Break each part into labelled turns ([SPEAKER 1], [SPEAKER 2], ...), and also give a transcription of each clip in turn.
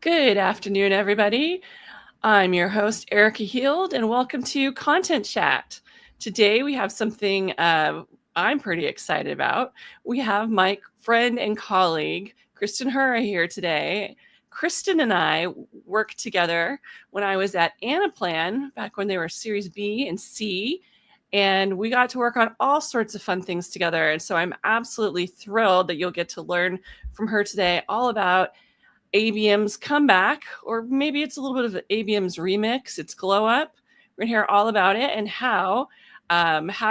[SPEAKER 1] Good afternoon, everybody. I'm your host, Erika Heald, and welcome to Content Chat. Today we have something I'm pretty excited about. We have my friend and colleague, Kristen Hura, here today. Kristen and I worked together when I was at Anaplan, back when they were Series B and C, and we got to work on all sorts of fun things together. And so I'm absolutely thrilled that you'll get to learn from her today all about ABM's comeback, or maybe it's a little bit of ABM's remix. It's Glow Up. We're gonna hear all about it and how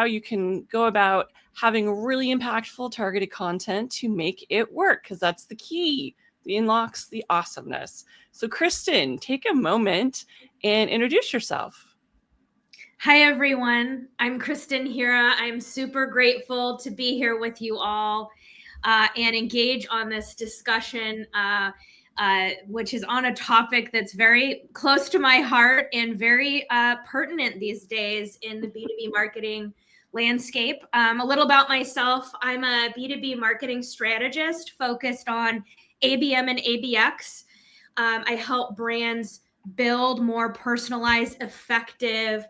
[SPEAKER 1] you can go about having really impactful targeted content to make it work, because that's the key. The unlocks the awesomeness. So Kristen, take a moment and introduce yourself.
[SPEAKER 2] Hi, everyone. I'm Kristen Hura. I'm super grateful to be here with you all and engage on this discussion, which is on a topic that's very close to my heart and very pertinent these days in the B2B marketing landscape. A little about myself. I'm a B2B marketing strategist focused on ABM and ABX. I help brands build more personalized, effective,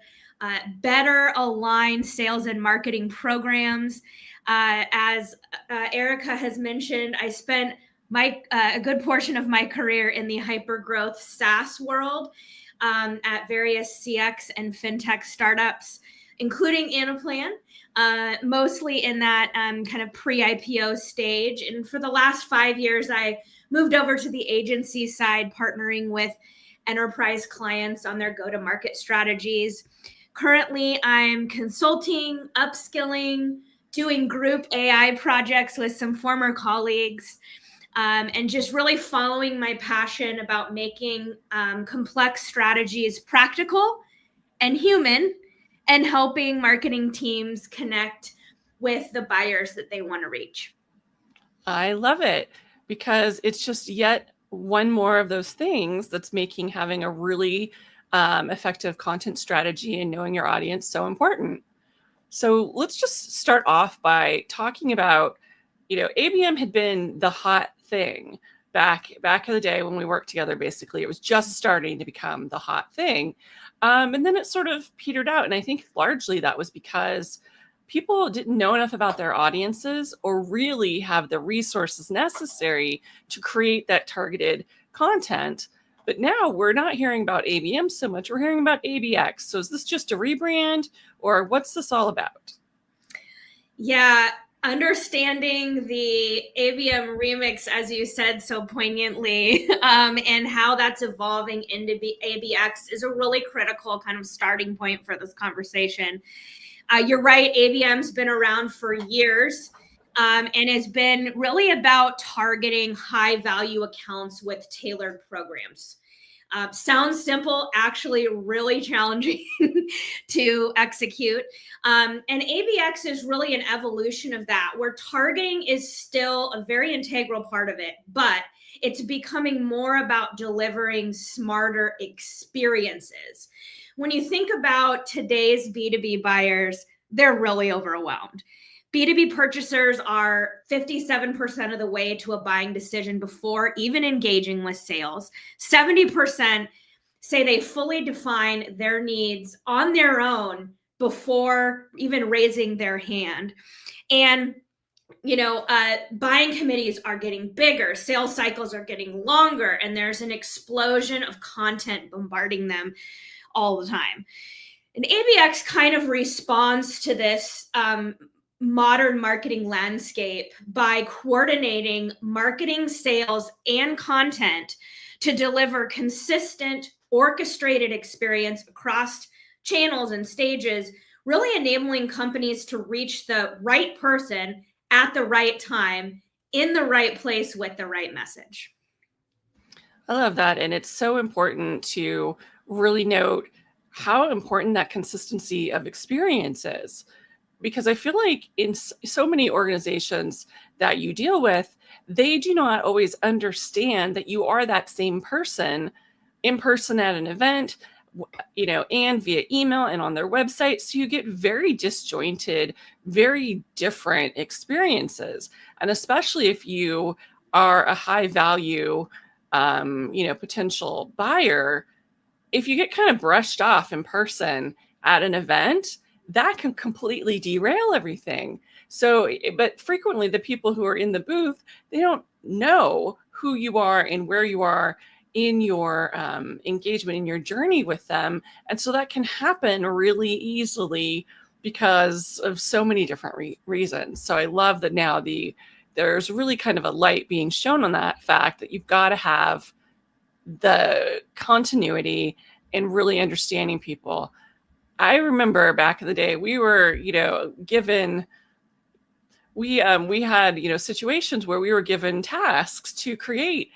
[SPEAKER 2] better aligned sales and marketing programs. As Erika has mentioned, I spent a good portion of my career in the hyper-growth SaaS world at various CX and fintech startups, including Anaplan, mostly in that kind of pre-IPO stage. And for the last 5 years, I moved over to the agency side, partnering with enterprise clients on their go-to-market strategies. Currently, I'm consulting, upskilling, doing group AI projects with some former colleagues, and just really following my passion about making complex strategies practical and human, and helping marketing teams connect with the buyers that they want to reach.
[SPEAKER 1] I love it, because it's just yet one more of those things that's making having a really effective content strategy and knowing your audience so important. So let's just start off by talking about, ABM had been the hot thing back in the day when we worked together. Basically, it was just starting to become the hot thing, and then it sort of petered out. And I think largely that was because people didn't know enough about their audiences or really have the resources necessary to create that targeted content. But now we're not hearing about ABM so much. We're hearing about ABX. So is this just a rebrand, or what's this all about?
[SPEAKER 2] Yeah, understanding the ABM remix, as you said so poignantly, and how that's evolving into ABX is a really critical kind of starting point for this conversation. You're right, ABM's been around for years. And has been really about targeting high value accounts with tailored programs. Sounds simple, actually really challenging to execute. And ABX is really an evolution of that, where targeting is still a very integral part of it, but it's becoming more about delivering smarter experiences. When you think about today's B2B buyers, they're really overwhelmed. B2B purchasers are 57% of the way to a buying decision before even engaging with sales. 70% say they fully define their needs on their own before even raising their hand. And buying committees are getting bigger, sales cycles are getting longer, and there's an explosion of content bombarding them all the time. And ABX kind of responds to this modern marketing landscape by coordinating marketing, sales, and content to deliver consistent, orchestrated experience across channels and stages, really enabling companies to reach the right person at the right time, in the right place, with the right message.
[SPEAKER 1] I love that. And it's so important to really note how important that consistency of experience is. Because I feel like in so many organizations that you deal with, they do not always understand that you are that same person in person at an event, and via email and on their website. So you get very disjointed, very different experiences. And especially if you are a high value potential buyer, if you get kind of brushed off in person at an event, that can completely derail everything. So, but frequently the people who are in the booth, they don't know who you are and where you are in your engagement, in your journey with them. And so that can happen really easily because of so many different reasons. So I love that now there's really kind of a light being shown on that fact that you've got to have the continuity and really understanding people. I remember back in the day, we were, given, we had, situations where we were given tasks to create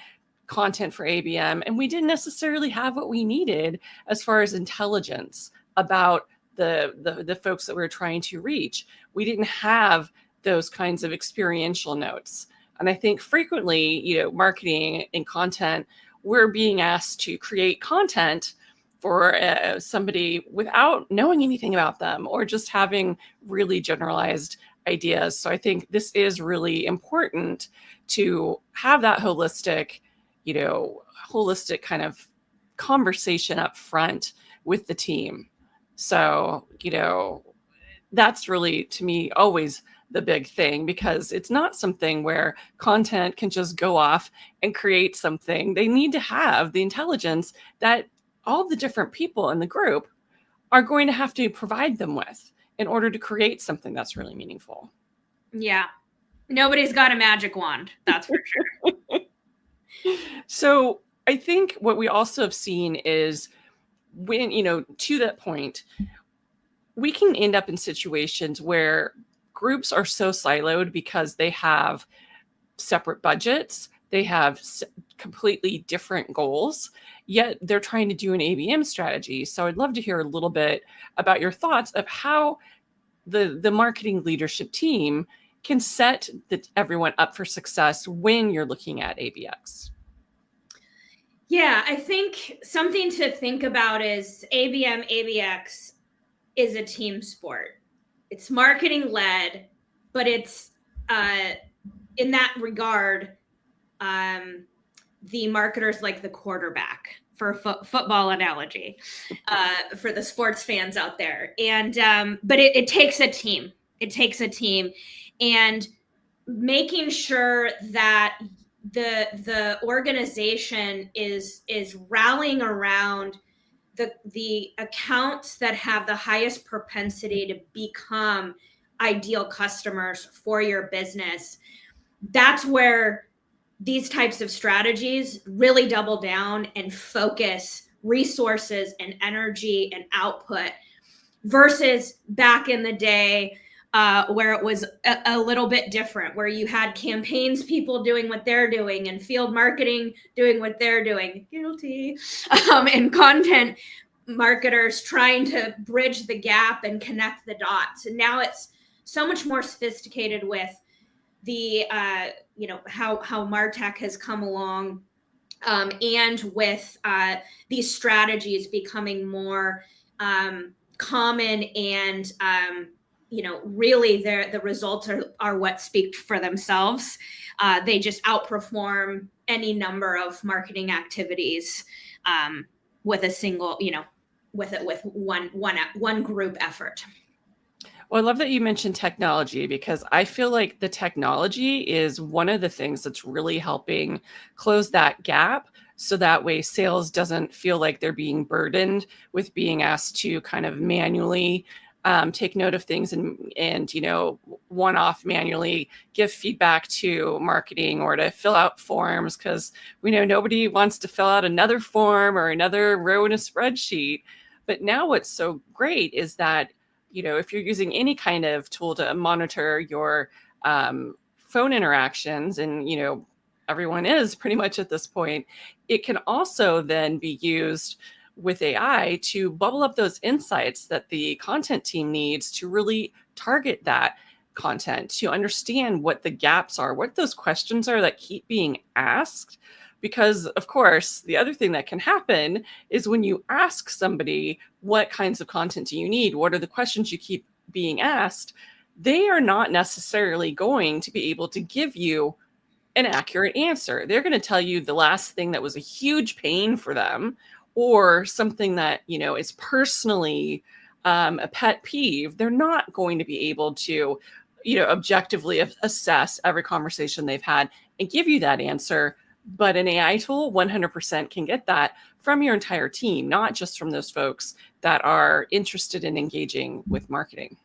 [SPEAKER 1] content for ABM, and we didn't necessarily have what we needed as far as intelligence about the folks that we were trying to reach. We didn't have those kinds of experiential notes. And I think frequently, marketing and content, we're being asked to create content for somebody without knowing anything about them or just having really generalized ideas. So I think this is really important to have that holistic kind of conversation up front with the team. So, that's really, to me, always the big thing, because it's not something where content can just go off and create something. They need to have the intelligence that all the different people in the group are going to have to provide them with in order to create something that's really meaningful.
[SPEAKER 2] Yeah. Nobody's got a magic wand, that's for sure.
[SPEAKER 1] So I think what we also have seen is when, to that point, we can end up in situations where groups are so siloed because they have separate budgets, they have completely different goals, yet they're trying to do an ABM strategy. So I'd love to hear a little bit about your thoughts of how the marketing leadership team can set everyone up for success when you're looking at ABX.
[SPEAKER 2] Yeah, I think something to think about is ABM, ABX is a team sport. It's marketing led, but it's in that regard, the marketer's like the quarterback, for a football analogy, for the sports fans out there. And but it takes a team. It takes a team, and making sure that the organization is rallying around the accounts that have the highest propensity to become ideal customers for your business. That's where these types of strategies really double down and focus resources and energy and output, versus back in the day where it was a little bit different, where you had campaigns people doing what they're doing and field marketing doing what they're doing, guilty, and content marketers trying to bridge the gap and connect the dots. And now it's so much more sophisticated with the how MarTech has come along, and with these strategies becoming more common, and really the results are what speak for themselves. They just outperform any number of marketing activities with a single, with one group effort.
[SPEAKER 1] Well, I love that you mentioned technology, because I feel like the technology is one of the things that's really helping close that gap. So that way sales doesn't feel like they're being burdened with being asked to kind of manually take note of things and one-off manually give feedback to marketing or to fill out forms, because we know nobody wants to fill out another form or another row in a spreadsheet. But now what's so great is that if you're using any kind of tool to monitor your phone interactions, and everyone is pretty much at this point, it can also then be used with AI to bubble up those insights that the content team needs to really target that content, to understand what the gaps are, what those questions are that keep being asked. Because, of course, the other thing that can happen is when you ask somebody, what kinds of content do you need? What are the questions you keep being asked? They are not necessarily going to be able to give you an accurate answer. They're going to tell you the last thing that was a huge pain for them, or something that, is personally a pet peeve. They're not going to be able to, objectively assess every conversation they've had and give you that answer. But an AI tool 100% can get that from your entire team, not just from those folks that are interested in engaging with marketing.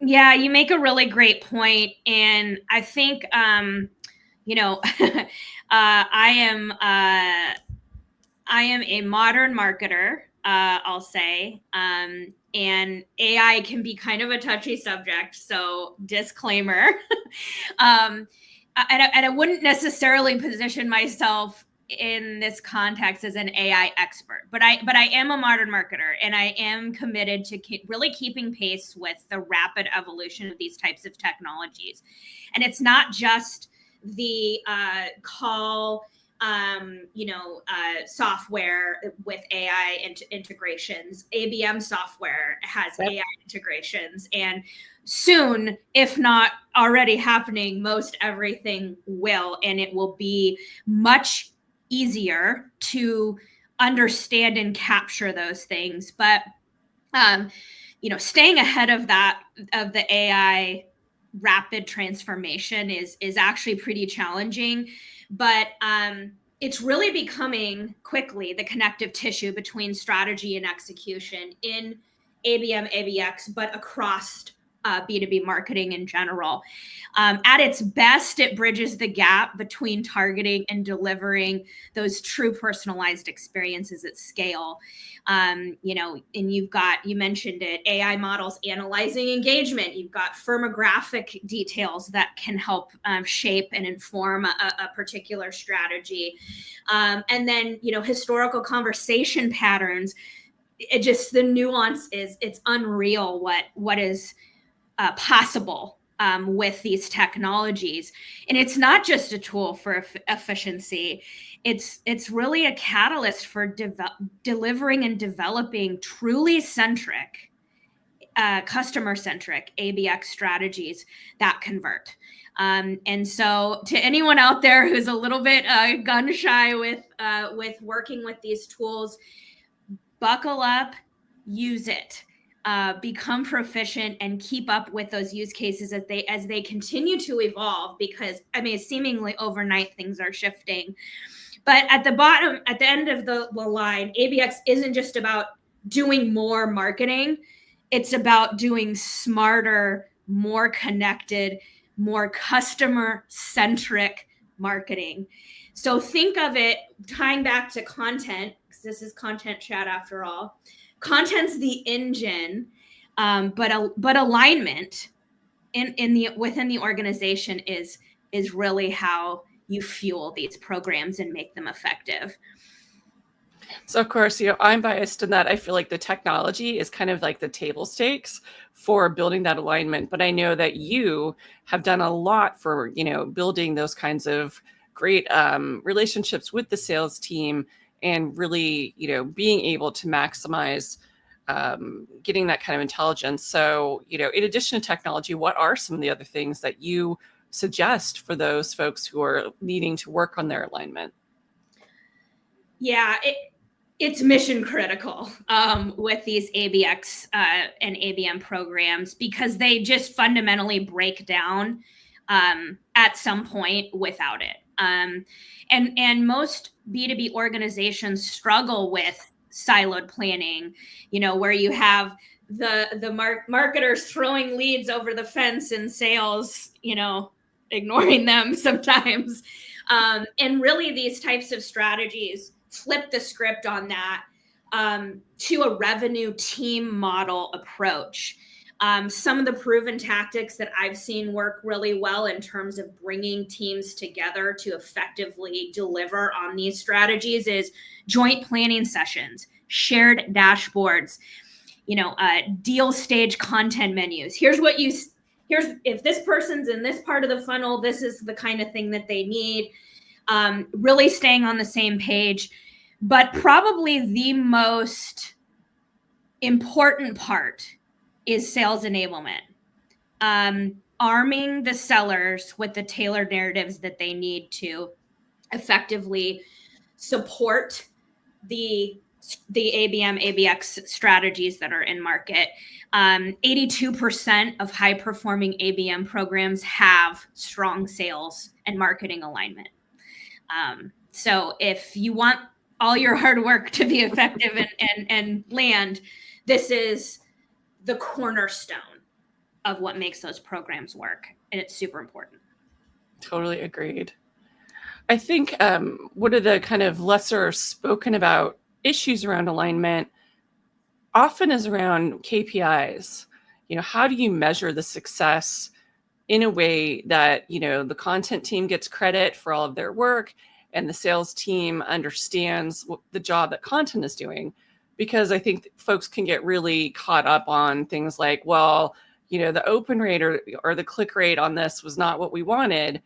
[SPEAKER 2] Yeah, you make a really great point. And I think, I am a modern marketer, I'll say. And AI can be kind of a touchy subject. So disclaimer. And I wouldn't necessarily position myself in this context as an AI expert, but I am a modern marketer, and I am committed to really keeping pace with the rapid evolution of these types of technologies. And it's not just the call software with AI integrations. ABM software has AI integrations, and soon, if not already happening, most everything will, and it will be much easier to understand and capture those things. But staying ahead of the AI rapid transformation is actually pretty challenging. But it's really becoming quickly the connective tissue between strategy and execution in ABM, ABX, but across B2B marketing in general. At its best, it bridges the gap between targeting and delivering those true personalized experiences at scale. And you mentioned it, AI models analyzing engagement. You've got firmographic details that can help shape and inform a particular strategy. And then, historical conversation patterns. It just, the nuance it's unreal what is possible with these technologies. And it's not just a tool for efficiency. It's really a catalyst for delivering and developing truly centric, customer-centric ABX strategies that convert. And so to anyone out there who's a little bit gun shy with working with these tools, buckle up, use it. Become proficient and keep up with those use cases as they continue to evolve, because seemingly overnight things are shifting. But at the end of the line, ABX isn't just about doing more marketing. It's about doing smarter, more connected, more customer-centric marketing. So think of it, tying back to content, because this is content chat after all. Content's the engine, but alignment within the organization is really how you fuel these programs and make them effective.
[SPEAKER 1] So of course, I'm biased in that I feel like the technology is kind of like the table stakes for building that alignment. But I know that you have done a lot for, building those kinds of great relationships with the sales team, and really, being able to maximize getting that kind of intelligence. So, in addition to technology, what are some of the other things that you suggest for those folks who are needing to work on their alignment?
[SPEAKER 2] Yeah, it's mission critical with these ABX and ABM programs, because they just fundamentally break down at some point without it. And most B2B organizations struggle with siloed planning, where you have the marketers throwing leads over the fence and sales, ignoring them sometimes. And really, these types of strategies flip the script on that to a revenue team model approach. Some of the proven tactics that I've seen work really well in terms of bringing teams together to effectively deliver on these strategies is joint planning sessions, shared dashboards, deal stage content menus. Here's if this person's in this part of the funnel, this is the kind of thing that they need. Really staying on the same page. But probably the most important part is sales enablement. arming the sellers with the tailored narratives that they need to effectively support the ABM, ABX strategies that are in market. 82% of high performing ABM programs have strong sales and marketing alignment. So if you want all your hard work to be effective and land, this is the cornerstone of what makes those programs work. And it's super important.
[SPEAKER 1] Totally agreed. I think one of the kind of lesser spoken about issues around alignment often is around KPIs. How do you measure the success in a way that, the content team gets credit for all of their work and the sales team understands the job that content is doing? Because I think folks can get really caught up on things like, well, the open rate or the click rate on this was not what we wanted.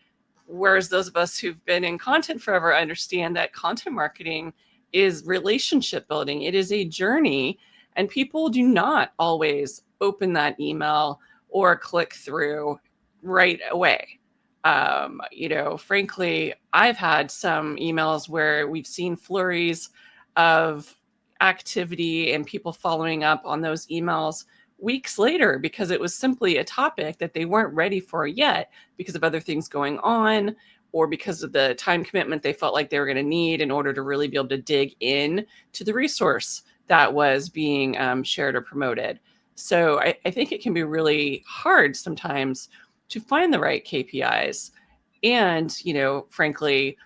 [SPEAKER 1] Whereas those of us who've been in content forever understand that content marketing is relationship building. It is a journey, and people do not always open that email or click through right away. Frankly, I've had some emails where we've seen flurries of activity and people following up on those emails weeks later because it was simply a topic that they weren't ready for yet because of other things going on or because of the time commitment they felt like they were going to need in order to really be able to dig in to the resource that was being shared or promoted. So I think it can be really hard sometimes to find the right KPIs. And, frankly,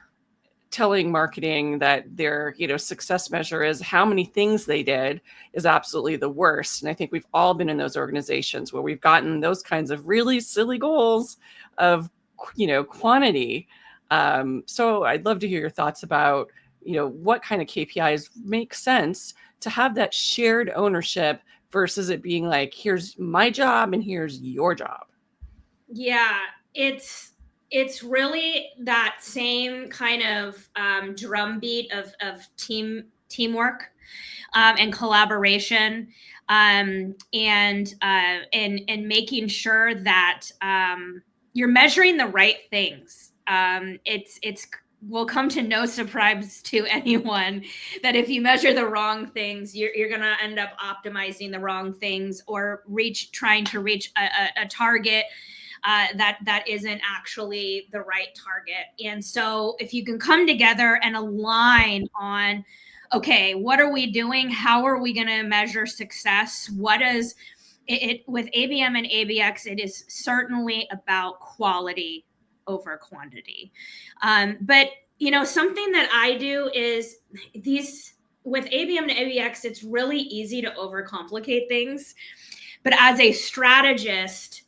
[SPEAKER 1] telling marketing that their, success measure is how many things they did is absolutely the worst. And I think we've all been in those organizations where we've gotten those kinds of really silly goals of, quantity. So I'd love to hear your thoughts about, what kind of KPIs make sense to have that shared ownership versus it being like, here's my job and here's your job.
[SPEAKER 2] Yeah, it's really that same kind of drumbeat of teamwork and collaboration, and making sure that you're measuring the right things. It's will come to no surprise to anyone that if you measure the wrong things, you're going to end up optimizing the wrong things or trying to reach a target that isn't actually the right target. And so if you can come together and align on, okay, what are we doing? How are we going to measure success? What is it with ABM and ABX? It is certainly about quality over quantity. But, something that I do is with ABM and ABX, it's really easy to overcomplicate things. But as a strategist,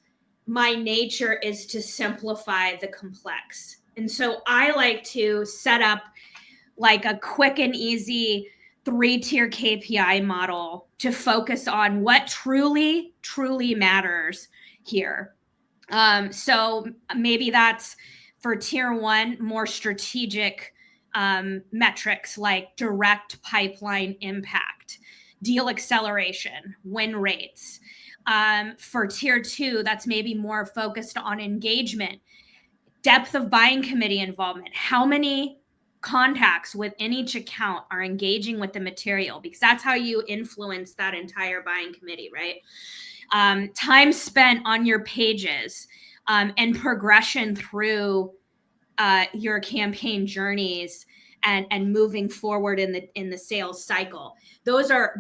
[SPEAKER 2] my nature is to simplify the complex. And so I like to set up like a quick and easy 3-tier KPI model to focus on what truly, truly matters here. So maybe that's for tier 1, more strategic metrics like direct pipeline impact, deal acceleration, win rates. For tier 2, that's maybe more focused on engagement, depth of buying committee involvement. How many contacts within each account are engaging with the material? Because that's how you influence that entire buying committee, right? Time spent on your pages and progression through your campaign journeys and moving forward in the sales cycle. Those are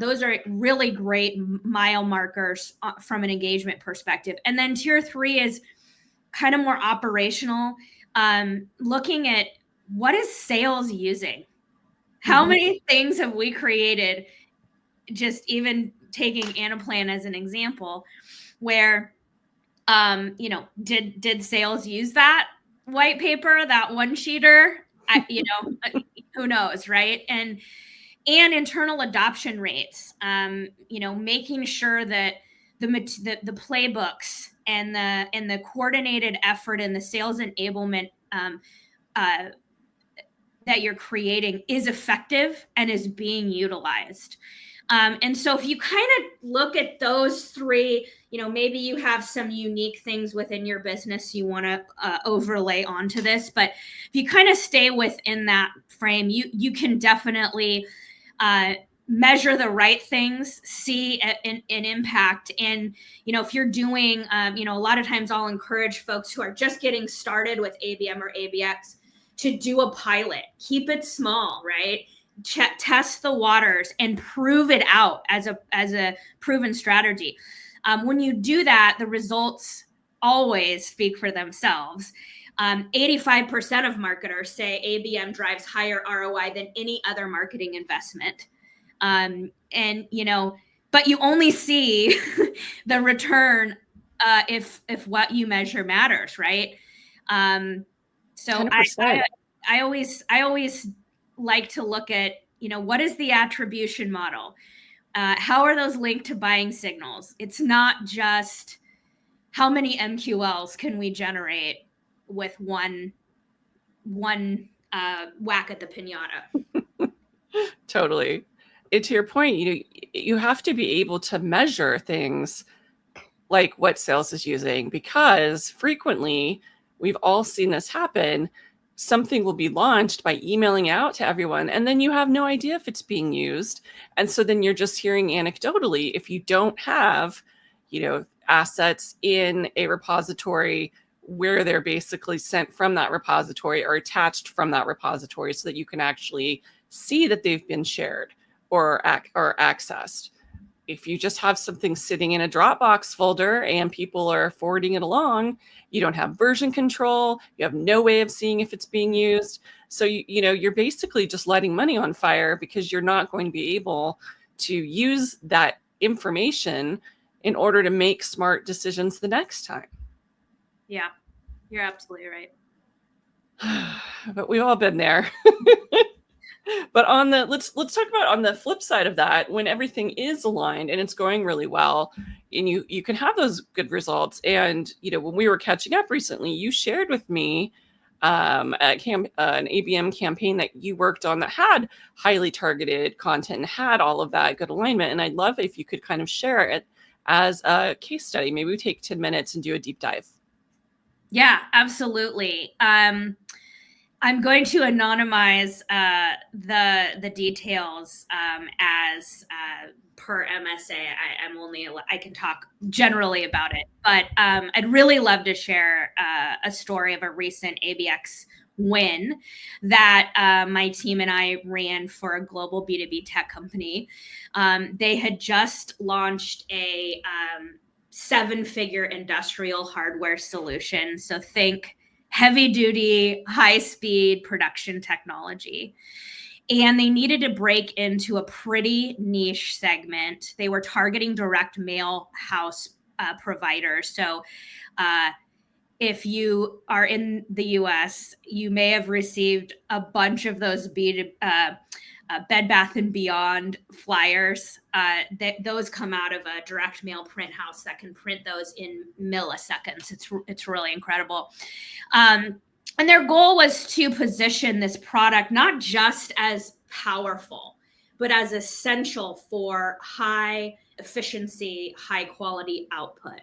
[SPEAKER 2] really great mile markers from an engagement perspective. And then tier 3 is kind of more operational, looking at what is sales using? How many things have we created? Just even taking Anaplan as an example, where did sales use that white paper, that one sheeter? Who knows, right? And internal adoption rates, making sure that the playbooks and the coordinated effort and the sales enablement that you're creating is effective and is being utilized. And so if you kind of look at those three, maybe you have some unique things within your business you want to overlay onto this, but if you kind of stay within that frame, you can definitely measure the right things, see an impact. And, if you're doing, a lot of times I'll encourage folks who are just getting started with ABM or ABX to do a pilot. Keep it small, right? Test the waters and prove it out as a proven strategy. When you do that, the results always speak for themselves. 85% of marketers say ABM drives higher ROI than any other marketing investment. But you only see the return if what you measure matters, right? So
[SPEAKER 1] 100%.
[SPEAKER 2] I always like to look at, what is the attribution model? How are those linked to buying signals? It's not just how many MQLs can we generate with one whack at the pinata.
[SPEAKER 1] Totally. And to your point, you have to be able to measure things like what sales is using, because frequently we've all seen this happen. Something will be launched by emailing out to everyone, and then you have no idea if it's being used. And so then you're just hearing anecdotally. If you don't have, assets in a repository where they're basically sent from that repository or attached from that repository so that you can actually see that they've been shared or accessed. If you just have something sitting in a Dropbox folder and people are forwarding it along, you don't have version control. You have no way of seeing if it's being used. So, you're basically just lighting money on fire, because you're not going to be able to use that information in order to make smart decisions the next time.
[SPEAKER 2] Yeah, you're absolutely right.
[SPEAKER 1] But we've all been there. But let's talk about on the flip side of that, when everything is aligned and it's going really well, and you can have those good results. And when we were catching up recently, you shared with me an ABM campaign that you worked on that had highly targeted content and had all of that good alignment. And I'd love if you could kind of share it as a case study. Maybe we take 10 minutes and do a deep dive.
[SPEAKER 2] Yeah, absolutely. I'm going to anonymize the details as per MSA. I can talk generally about it, but I'd really love to share a story of a recent ABX win that my team and I ran for a global B2B tech company. They had just launched a 7-figure industrial hardware solution. So think heavy duty, high speed production technology. And they needed to break into a pretty niche segment. They were targeting direct mail house providers. So if you are in the US, you may have received a bunch of those Bed Bath & Beyond flyers. Those come out of a direct mail print house that can print those in milliseconds. It's really incredible. And their goal was to position this product not just as powerful, but as essential for high efficiency, high quality output.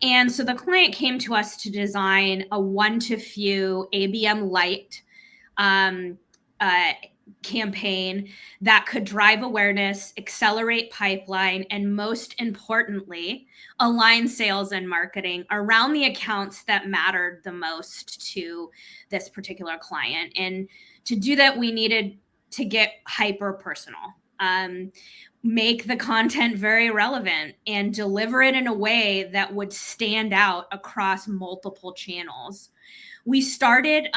[SPEAKER 2] And so the client came to us to design a one-to-few ABM Lite campaign that could drive awareness, accelerate pipeline, and most importantly, align sales and marketing around the accounts that mattered the most to this particular client. And to do that, we needed to get hyper personal, make the content very relevant, and deliver it in a way that would stand out across multiple channels. We started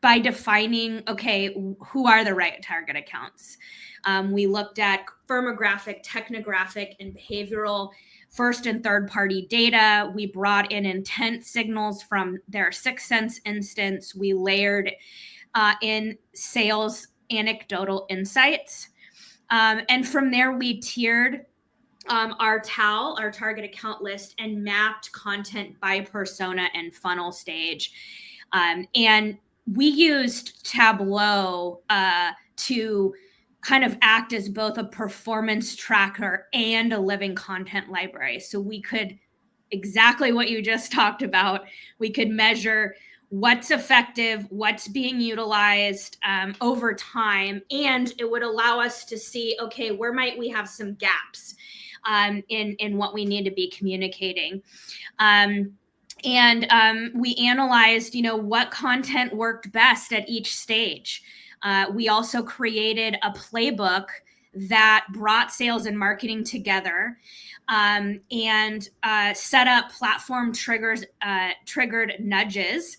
[SPEAKER 2] by defining, okay, who are the right target accounts? We looked at firmographic, technographic, and behavioral first and third party data. We brought in intent signals from their 6th Sense instance. We layered in sales anecdotal insights. And from there, we tiered our TAL, our target account list, and mapped content by persona and funnel stage. And we used Tableau to kind of act as both a performance tracker and a living content library. So we could, exactly what you just talked about, we could measure what's effective, what's being utilized over time, and it would allow us to see, okay, where might we have some gaps in what we need to be communicating. We analyzed, what content worked best at each stage. We also created a playbook that brought sales and marketing together, and set up platform triggered nudges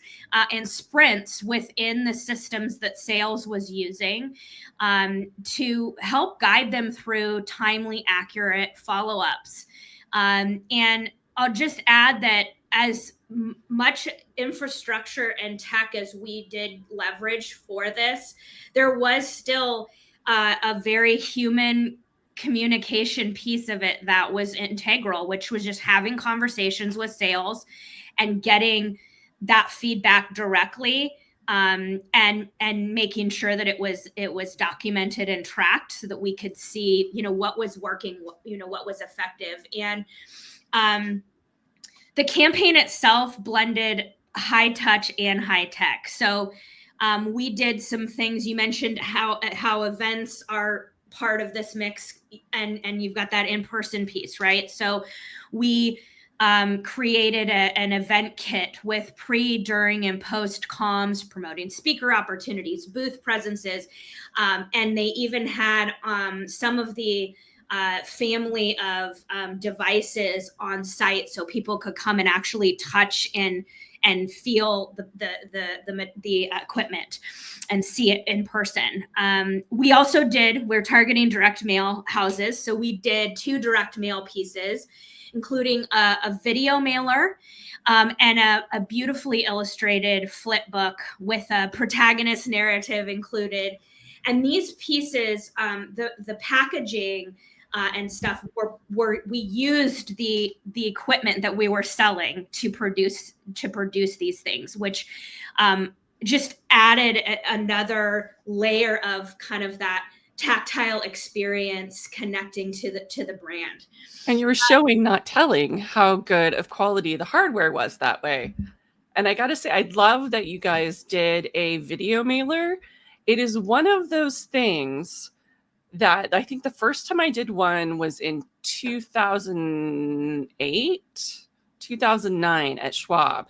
[SPEAKER 2] and sprints within the systems that sales was using, to help guide them through timely, accurate follow-ups. And I'll just add that as much infrastructure and tech as we did leverage for this, there was still a very human communication piece of it that was integral, which was just having conversations with sales and getting that feedback directly, and making sure that it was documented and tracked so that we could see, what was working, what was effective. And the campaign itself blended high touch and high tech. So we did some things. You mentioned how events are part of this mix, and you've got that in-person piece, right? So we created an event kit with pre, during, and post comms, promoting speaker opportunities, booth presences, and they even had some of the family of devices on site, so people could come and actually touch and feel the equipment and see it in person. We're targeting direct mail houses, so we did 2 direct mail pieces, including a video mailer and a beautifully illustrated flip book with a protagonist narrative included. And these pieces, the packaging and stuff, we used the equipment that we were selling to produce these things, which just added another layer of kind of that tactile experience connecting to the brand.
[SPEAKER 1] And you were showing, not telling, how good of quality the hardware was that way. And I got to say, I love that you guys did a video mailer. It is one of those things that I think the first time I did one was in 2008, 2009 at Schwab.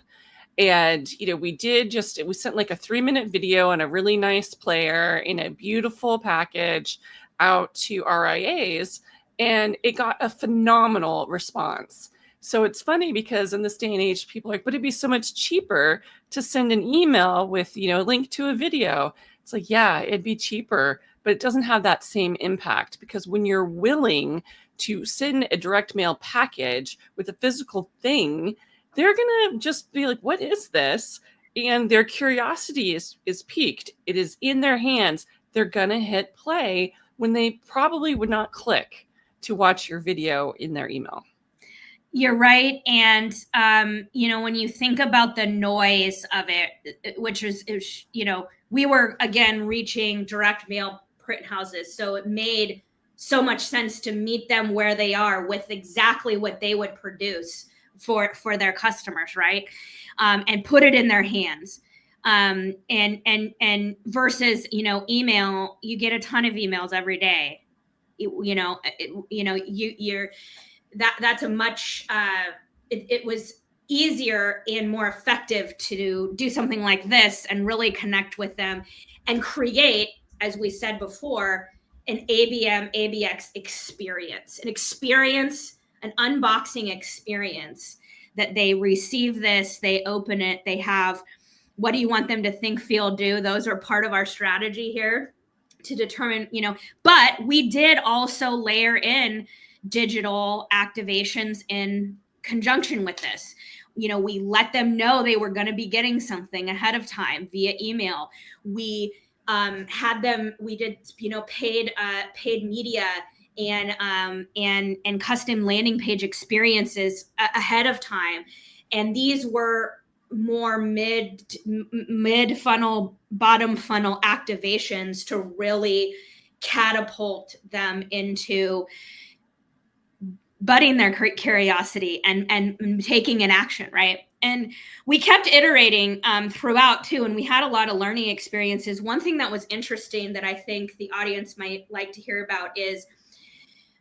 [SPEAKER 1] And, we sent like a 3-minute video on a really nice player in a beautiful package out to RIAs, and it got a phenomenal response. So it's funny because in this day and age, people are like, but it'd be so much cheaper to send an email with, a link to a video. It's like, yeah, it'd be cheaper, but it doesn't have that same impact, because when you're willing to send a direct mail package with a physical thing, they're going to just be like, what is this? And their curiosity is piqued. It is in their hands. They're going to hit play when they probably would not click to watch your video in their email.
[SPEAKER 2] You're right. And, when you think about the noise of it, which is, we were, again, reaching direct mail print houses. So it made so much sense to meet them where they are with exactly what they would produce for their customers, right? And put it in their hands. And versus, email, you get a ton of emails every day. That's a much, it was easier and more effective to do something like this and really connect with them and create, as we said before, an ABM, ABX experience, an unboxing experience, that they receive this, they open it, they have, what do you want them to think, feel, do? Those are part of our strategy here to determine, but we did also layer in digital activations in conjunction with this. We let them know they were going to be getting something ahead of time via email. We we did, paid media and custom landing page experiences ahead of time. And these were more mid funnel, bottom funnel activations to really catapult them into budding their curiosity and taking an action, right? And we kept iterating throughout too, and we had a lot of learning experiences. One thing that was interesting that I think the audience might like to hear about is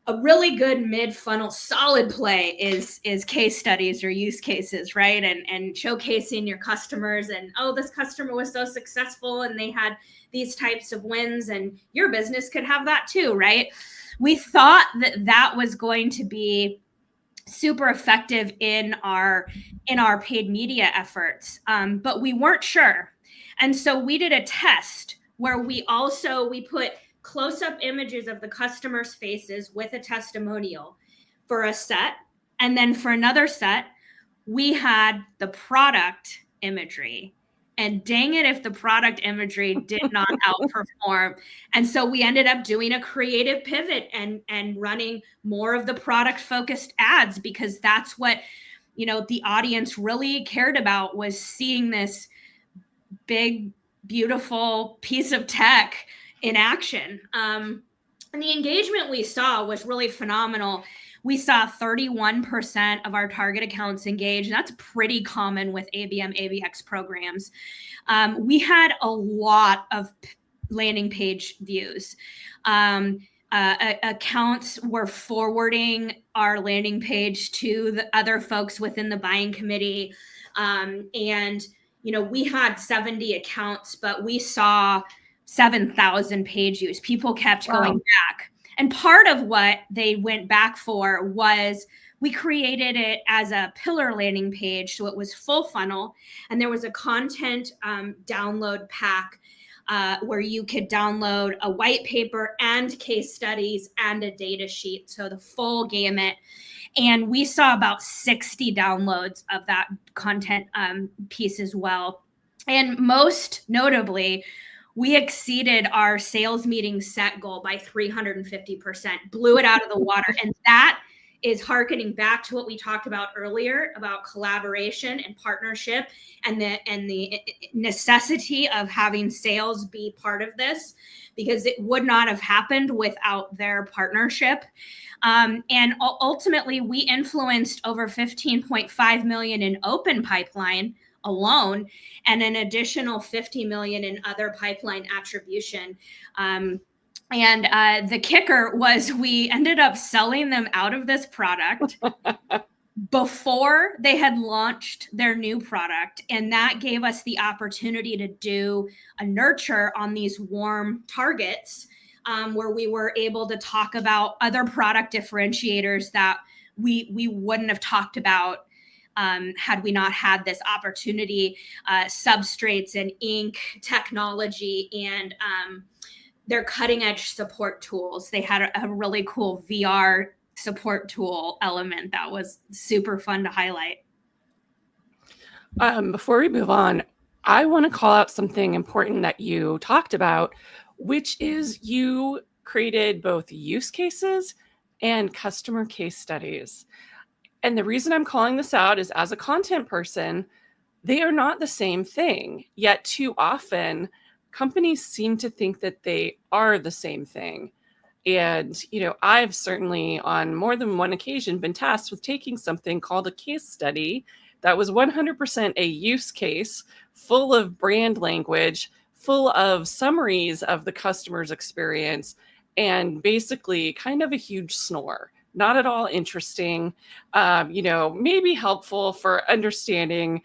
[SPEAKER 2] a really good mid-funnel solid play is case studies or use cases, right? And showcasing your customers and, oh, this customer was so successful and they had these types of wins, and your business could have that too, right? We thought that was going to be super effective in our paid media efforts, but we weren't sure. And so we did a test where we put close-up images of the customers' faces with a testimonial for a set. And then for another set, we had the product imagery. And dang it if the product imagery did not outperform. And so we ended up doing a creative pivot and running more of the product-focused ads, because that's what, the audience really cared about, was seeing this big, beautiful piece of tech in action. And the engagement we saw was really phenomenal. We saw 31% of our target accounts engaged. That's pretty common with ABM, ABX programs. We had a lot of landing page views. Accounts were forwarding our landing page to the other folks within the buying committee. And we had 70 accounts, but we saw 7,000 page views. People kept going back. And part of what they went back for was we created it as a pillar landing page. So it was full funnel. And there was a content download pack where you could download a white paper and case studies and a data sheet. So the full gamut. And we saw about 60 downloads of that content piece as well. And most notably, we exceeded our sales meeting set goal by 350%, blew it out of the water. And that is hearkening back to what we talked about earlier about collaboration and partnership and the necessity of having sales be part of this, because it would not have happened without their partnership. And ultimately, we influenced over 15.5 million in open pipeline alone, and an additional 50 million in other pipeline attribution. And the kicker was we ended up selling them out of this product before they had launched their new product. And that gave us the opportunity to do a nurture on these warm targets, where we were able to talk about other product differentiators that we wouldn't have talked about had we not had this opportunity, substrates and ink technology and their cutting edge support tools. They had a really cool VR support tool element that was super fun to highlight.
[SPEAKER 1] Before we move on, I want to call out something important that you talked about, which is you created both use cases and customer case studies. And the reason I'm calling this out is, as a content person, they are not the same thing. Yet too often, companies seem to think that they are the same thing. And, I've certainly on more than one occasion been tasked with taking something called a case study that was 100% a use case, full of brand language, full of summaries of the customer's experience, and basically kind of a huge snore. Not at all interesting, maybe helpful for understanding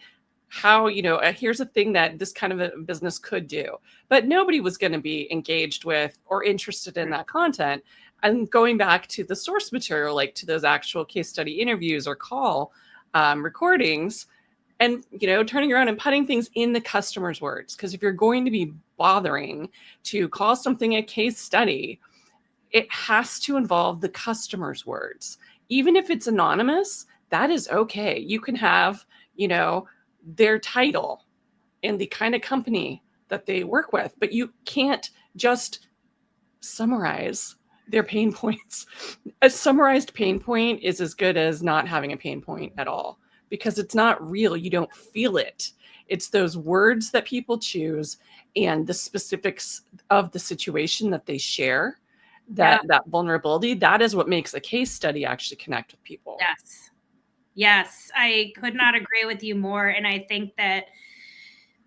[SPEAKER 1] how, here's a thing that this kind of a business could do. But nobody was going to be engaged with or interested in that content. And going back to the source material, like to those actual case study interviews or call recordings, and, turning around and putting things in the customer's words. Because if you're going to be bothering to call something a case study, it has to involve the customer's words. Even if it's anonymous, that is okay. You can have, their title and the kind of company that they work with, but you can't just summarize their pain points. A summarized pain point is as good as not having a pain point at all, because it's not real. You don't feel it. It's those words that people choose and the specifics of the situation that they share that vulnerability, that is what makes a case study actually connect with people.
[SPEAKER 2] Yes, I could not agree with you more. And I think that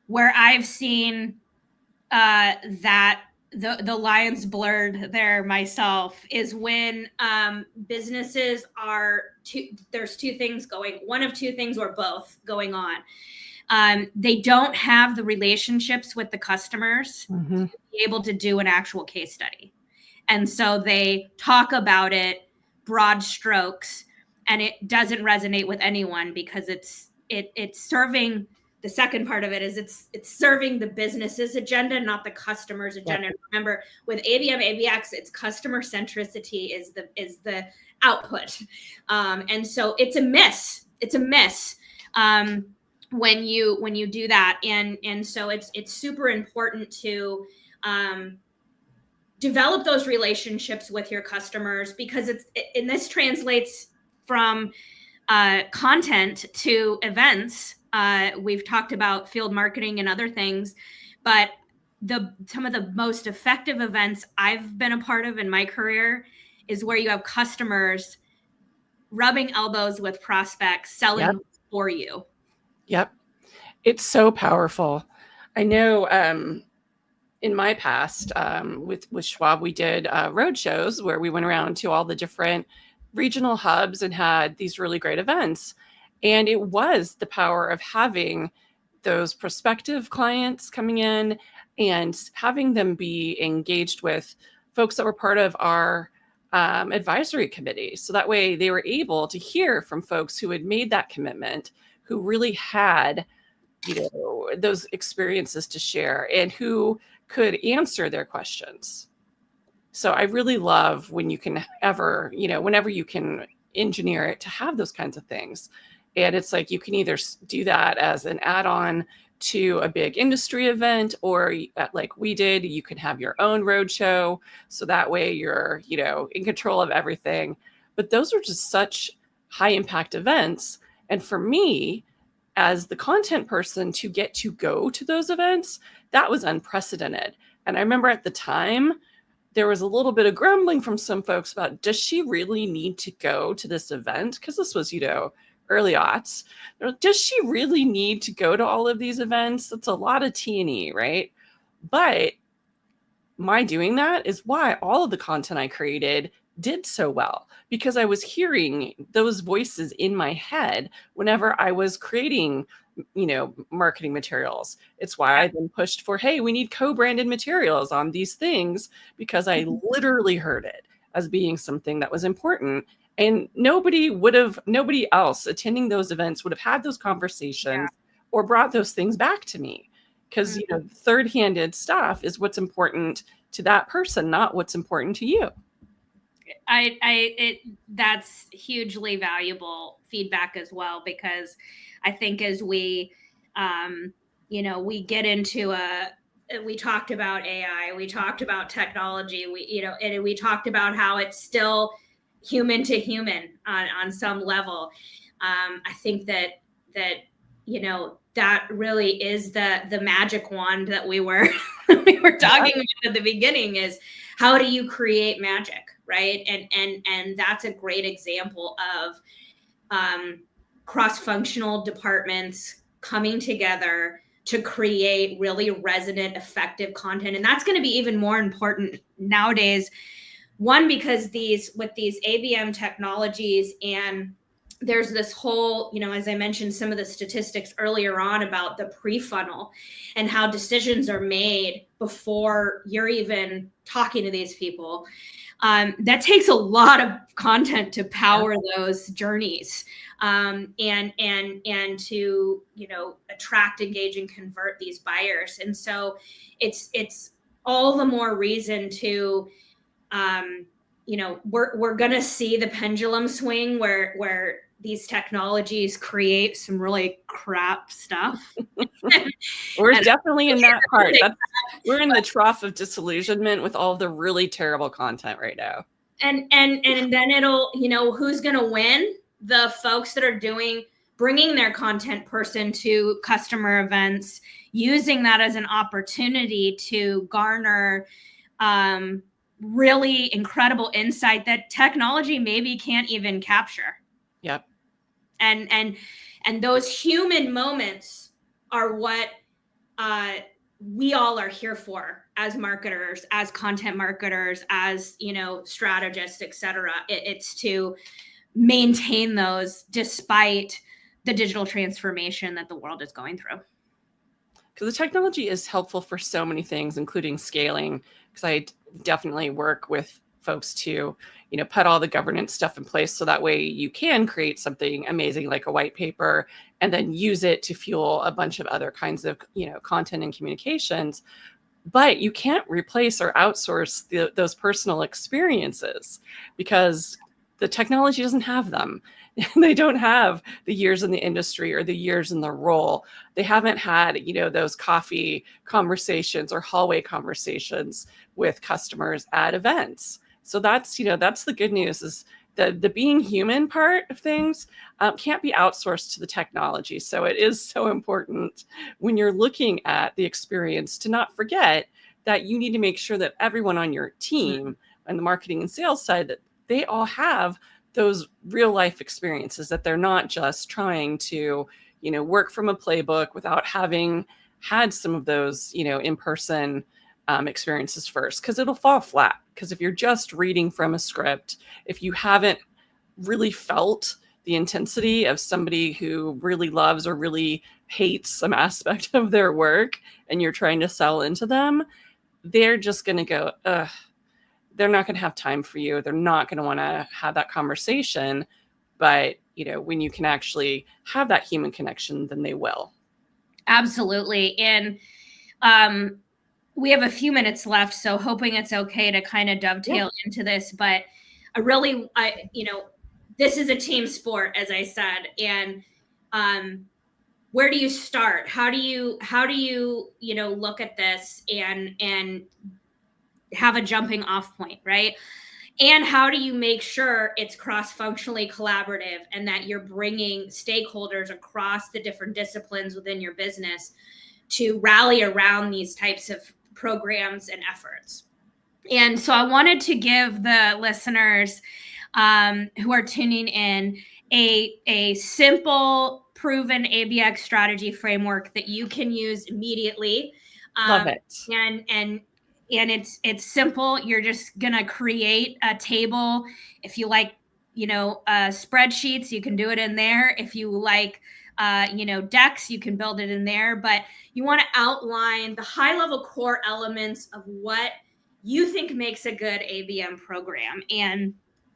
[SPEAKER 2] where I've seen that the lines blurred there myself is when businesses are there's two things going, one of two things or both going on. They don't have the relationships with the customers to be able to do an actual case study. And so they talk about it broad strokes, and it doesn't resonate with anyone because it's serving, the second part of it is it's serving the business's agenda, not the customer's agenda. Yep. Remember, with ABM, ABX, it's customer centricity is the output. And so it's a miss. It's a miss. When you do that. And so it's super important to develop those relationships with your customers, because and this translates from content to events. We've talked about field marketing and other things, but some of the most effective events I've been a part of in my career is where you have customers rubbing elbows with prospects, selling for you.
[SPEAKER 1] Yep. It's so powerful. I know in my past with Schwab, we did road shows where we went around to all the different regional hubs and had these really great events. And it was the power of having those prospective clients coming in and having them be engaged with folks that were part of our advisory committee. So that way they were able to hear from folks who had made that commitment, who really had, those experiences to share and who could answer their questions. So I really love when you can whenever you can engineer it to have those kinds of things. And it's like, you can either do that as an add-on to a big industry event, or like we did, you can have your own roadshow. So that way you're, in control of everything. But those are just such high impact events. And for me, as the content person, to get to go to those events, that was unprecedented. And I remember at the time, there was a little bit of grumbling from some folks about, does she really need to go to this event? Because this was, early aughts. Does she really need to go to all of these events? That's a lot of T&E, right? But my doing that is why all of the content I created did so well, because I was hearing those voices in my head whenever I was creating, marketing materials. It's why I then pushed for, hey, we need co-branded materials on these things, because I literally heard it as being something that was important. And nobody else attending those events would have had those conversations or brought those things back to me. Because, third-handed stuff is what's important to that person, not what's important to you.
[SPEAKER 2] That's hugely valuable feedback as well, because I think as we, we get into we talked about AI, we talked about technology, we talked about how it's still human to human on some level. I think that really is the magic wand that we were talking about at the beginning, is how do you create magic, right? And that's a great example of cross-functional departments coming together to create really resonant, effective content. And that's going to be even more important nowadays. One, because with these ABM technologies, and there's this whole, as I mentioned, some of the statistics earlier on about the pre-funnel and how decisions are made before you're even talking to these people. That takes a lot of content to power those journeys, and to, attract, engage, and convert these buyers. And so it's all the more reason to, we're going to see the pendulum swing where these technologies create some really crap stuff.
[SPEAKER 1] We're definitely in that part. We're in the trough of disillusionment with all the really terrible content right now.
[SPEAKER 2] And then it'll, who's going to win? The folks that are bringing their content person to customer events, using that as an opportunity to garner really incredible insight that technology maybe can't even capture.
[SPEAKER 1] Yep.
[SPEAKER 2] And those human moments are what we all are here for as marketers, as content marketers, as, you know, strategists, etc. It's to maintain those despite the digital transformation that the world is going through.
[SPEAKER 1] Because the technology is helpful for so many things, including scaling. Because I definitely work with folks to, you know, put all the governance stuff in place so that way you can create something amazing like a white paper and then use it to fuel a bunch of other kinds of, you know, content and communications. But you can't replace or outsource those personal experiences because the technology doesn't have them. They don't have the years in the industry or the years in the role. They haven't had, you know, those coffee conversations or hallway conversations with customers at events. So that's, you know, that's the good news is the being human part of things can't be outsourced to the technology. So it is so important when you're looking at the experience to not forget that you need to make sure that everyone on your team and the marketing and sales side, that they all have those real life experiences, that they're not just trying to, you know, work from a playbook without having had some of those, you know, in-person experiences first, because it'll fall flat. Because if you're just reading from a script, if you haven't really felt the intensity of somebody who really loves or really hates some aspect of their work and you're trying to sell into them, they're just going to go, ugh. They're not going to have time for you. They're not going to want to have that conversation. But, you know, when you can actually have that human connection, then they will.
[SPEAKER 2] Absolutely. And we have a few minutes left, so hoping it's okay to kind of dovetail into this. But you know, this is a team sport, as I said. And where do you start? How do you, you know, look at this and have a jumping off point, right? And how do you make sure it's cross-functionally collaborative and that you're bringing stakeholders across the different disciplines within your business to rally around these types of programs and efforts? And so I wanted to give the listeners who are tuning in a simple, proven ABX strategy framework that you can use immediately.
[SPEAKER 1] Love it.
[SPEAKER 2] And it's simple. You're just gonna create a table. If you like, you know, spreadsheets, you can do it in there. If you like, you know, decks, you can build it in there. But you want to outline the high level core elements of what you think makes a good ABM program. And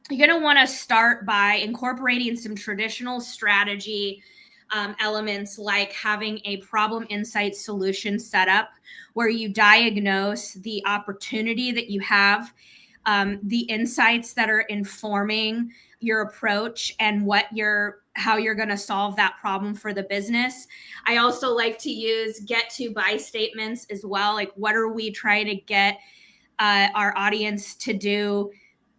[SPEAKER 2] you're going to want to start by incorporating some traditional strategy elements, like having a problem insight solution set up where you diagnose the opportunity that you have, the insights that are informing your approach and how you're going to solve that problem for the business. I also like to use get to buy statements as well. Like, what are we trying to get our audience to do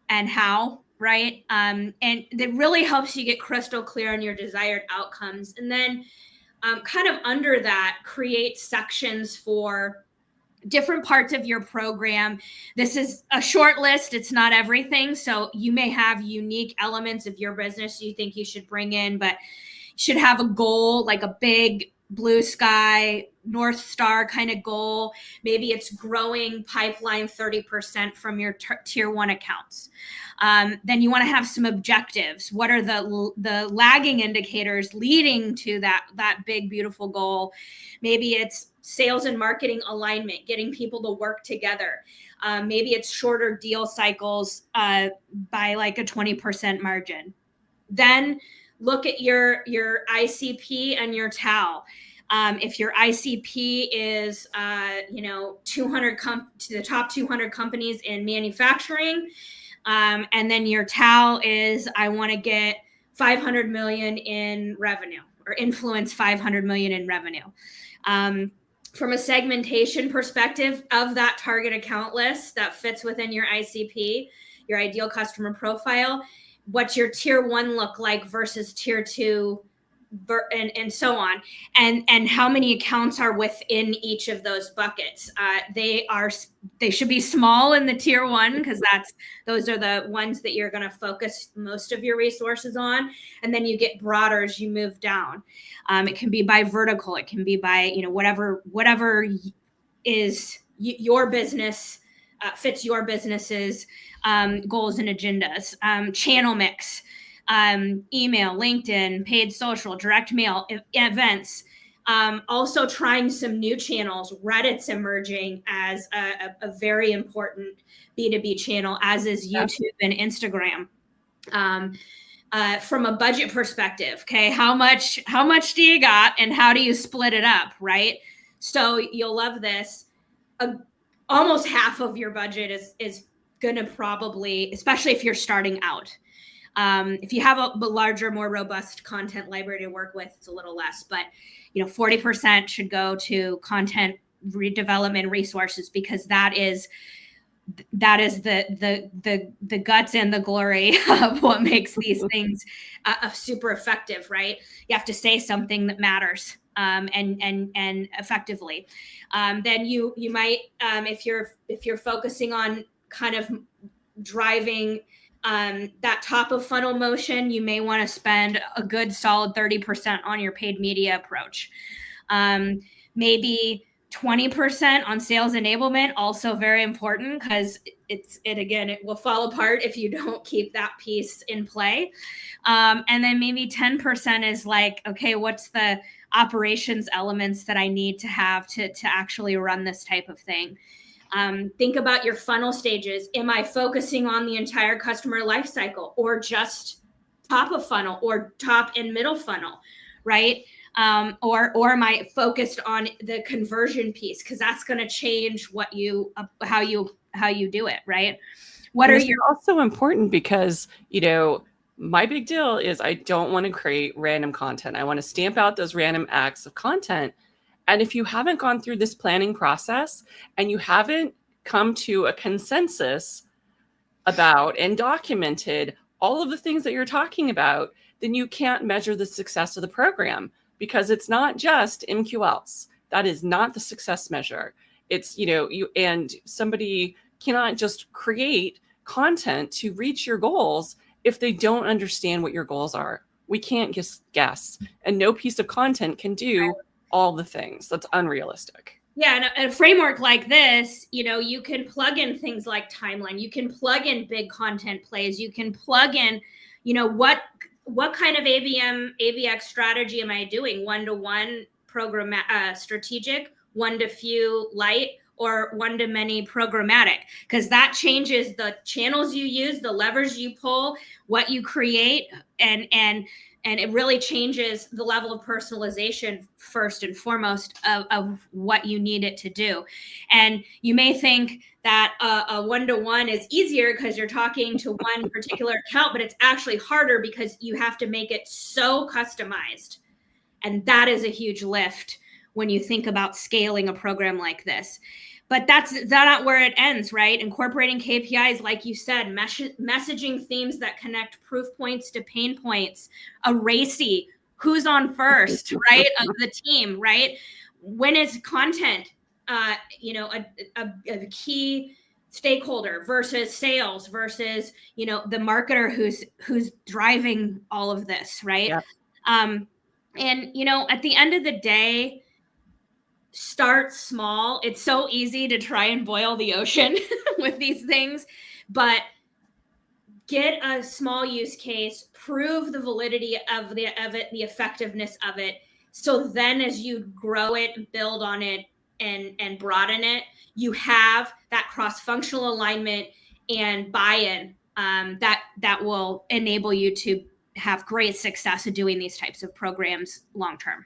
[SPEAKER 2] and how, right? And that really helps you get crystal clear on your desired outcomes. And then kind of under that, create sections for different parts of your program. This is a short list. It's not everything. So you may have unique elements of your business you think you should bring in, but you should have a goal, like a big blue sky, North Star kind of goal. Maybe it's growing pipeline 30% from your tier one accounts. Then you want to have some objectives. What are the lagging indicators leading to that big, beautiful goal? Maybe it's sales and marketing alignment, getting people to work together. Maybe it's shorter deal cycles by like a 20% margin. Then look at your ICP and your TAL. If your ICP is, you know, 200 to the top 200 companies in manufacturing, and then your TAL is, I want to get 500 million in revenue or influence 500 million in revenue. From a segmentation perspective of that target account list that fits within your ICP, your ideal customer profile, what's your tier one look like versus tier two and so on, and how many accounts are within each of those buckets. They should be small in the tier 1, because those are the ones that you're going to focus most of your resources on, and then you get broader as you move down. It can be by vertical, it can be by whatever is your business, fits your business's goals and agendas. Channel mix. Email, LinkedIn, paid social, direct mail, events. Also trying some new channels. Reddit's emerging as a very important B2B channel, as is YouTube and Instagram. From a budget perspective, okay, how much do you got, and how do you split it up, right? So you'll love this. Almost half of your budget is gonna probably, especially if you're starting out. If you have a larger, more robust content library to work with, it's a little less, but 40% should go to content redevelopment resources, because that is the guts and the glory of what makes these things super effective, right? You have to say something that matters, and effectively. Then you might, if you're focusing on kind of driving that top of funnel motion, you may want to spend a good solid 30% on your paid media approach. Maybe 20% on sales enablement, also very important, because it will fall apart if you don't keep that piece in play. And then maybe 10% is like, okay, what's the operations elements that I need to have to actually run this type of thing? Think about your funnel stages. Am I focusing on the entire customer life cycle, or just top of funnel, or top and middle funnel, right? Or am I focused on the conversion piece? Because that's going to change how you do it, right?
[SPEAKER 1] It's also important because, my big deal is I don't want to create random content. I want to stamp out those random acts of content. And if you haven't gone through this planning process, and you haven't come to a consensus about and documented all of the things that you're talking about, then you can't measure the success of the program, because it's not just MQLs. That is not the success measure. It's, and somebody cannot just create content to reach your goals if they don't understand what your goals are. We can't just guess, and no piece of content can do all the things. That's unrealistic.
[SPEAKER 2] Yeah, and a framework like this, you can plug in things like timeline. You can plug in big content plays. You can plug in, what kind of ABX strategy am I doing? 1-to-1 program, strategic, 1-to-few light, or 1-to-many programmatic, because that changes the channels you use, the levers you pull, what you create, and it really changes the level of personalization, first and foremost, of what you need it to do. And you may think that a 1-to-1 is easier because you're talking to one particular account, but it's actually harder because you have to make it so customized. And that is a huge lift when you think about scaling a program like this. But that's not where it ends, right? Incorporating KPIs, like you said, messaging themes that connect proof points to pain points, a RACI, who's on first, right, of the team, right? When is content, a key stakeholder versus sales versus, the marketer who's driving all of this, right?
[SPEAKER 1] Yep.
[SPEAKER 2] And, at the end of the day, start small. It's so easy to try and boil the ocean with these things, but get a small use case, prove the validity of it, the effectiveness of it. So then as you grow it, build on it, and broaden it, you have that cross-functional alignment and buy-in that will enable you to have great success at doing these types of programs long-term.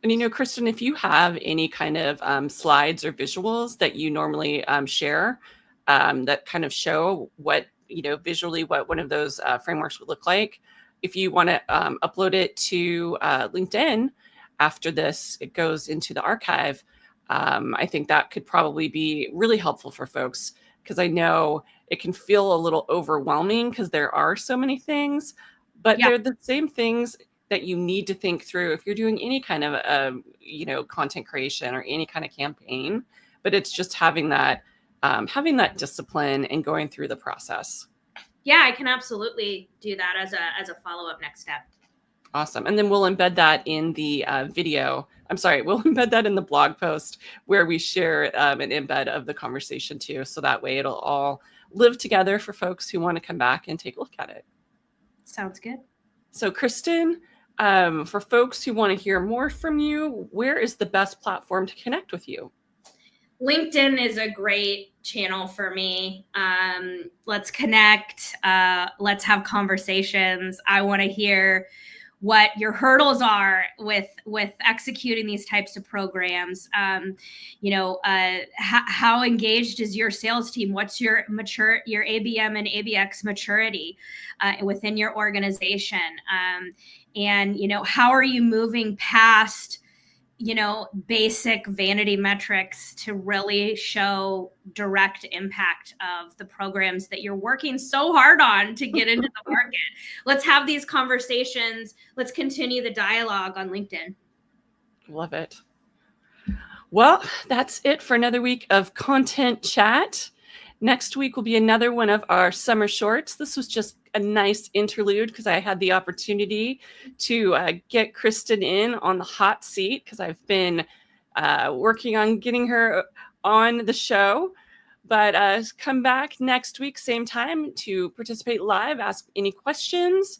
[SPEAKER 1] And Kristen, if you have any kind of slides or visuals that you normally share that kind of show what, visually what one of those frameworks would look like, if you want to upload it to LinkedIn after this, it goes into the archive. I think that could probably be really helpful for folks, because I know it can feel a little overwhelming because there are so many things, but they're the same things that you need to think through if you're doing any kind of content creation or any kind of campaign. But it's just having that discipline and going through the process.
[SPEAKER 2] Yeah, I can absolutely do that as a follow-up next step.
[SPEAKER 1] Awesome. And then we'll embed that in the video. I'm sorry, we'll embed that in the blog post where we share an embed of the conversation too. So that way it'll all live together for folks who want to come back and take a look at it.
[SPEAKER 2] Sounds good.
[SPEAKER 1] So Kristen, for folks who want to hear more from you, where is the best platform to connect with you?
[SPEAKER 2] LinkedIn is a great channel for me. Let's connect. Let's have conversations. I want to hear what your hurdles are with executing these types of programs. How engaged is your sales team? What's your ABM and ABX maturity within your organization? And how are you moving past basic vanity metrics to really show direct impact of the programs that you're working so hard on to get into the market? Let's have these conversations. Let's continue the dialogue on LinkedIn.
[SPEAKER 1] Love it. Well, that's it for another week of Content Chat. Next week will be another one of our summer shorts. This was just a nice interlude because I had the opportunity to get Kristen in on the hot seat because I've been working on getting her on the show. But come back next week, same time, to participate live, ask any questions,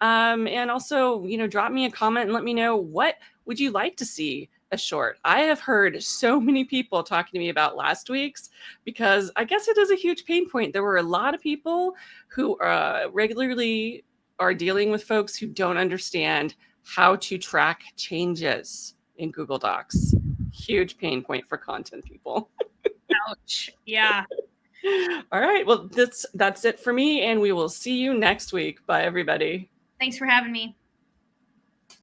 [SPEAKER 1] and also, drop me a comment and let me know, what would you like to see a short? I have heard so many people talking to me about last week's because I guess it is a huge pain point. There were a lot of people who regularly are dealing with folks who don't understand how to track changes in Google Docs. Huge pain point for content people.
[SPEAKER 2] Ouch. Yeah.
[SPEAKER 1] All right. Well, that's it for me, and we will see you next week. Bye, everybody.
[SPEAKER 2] Thanks for having me.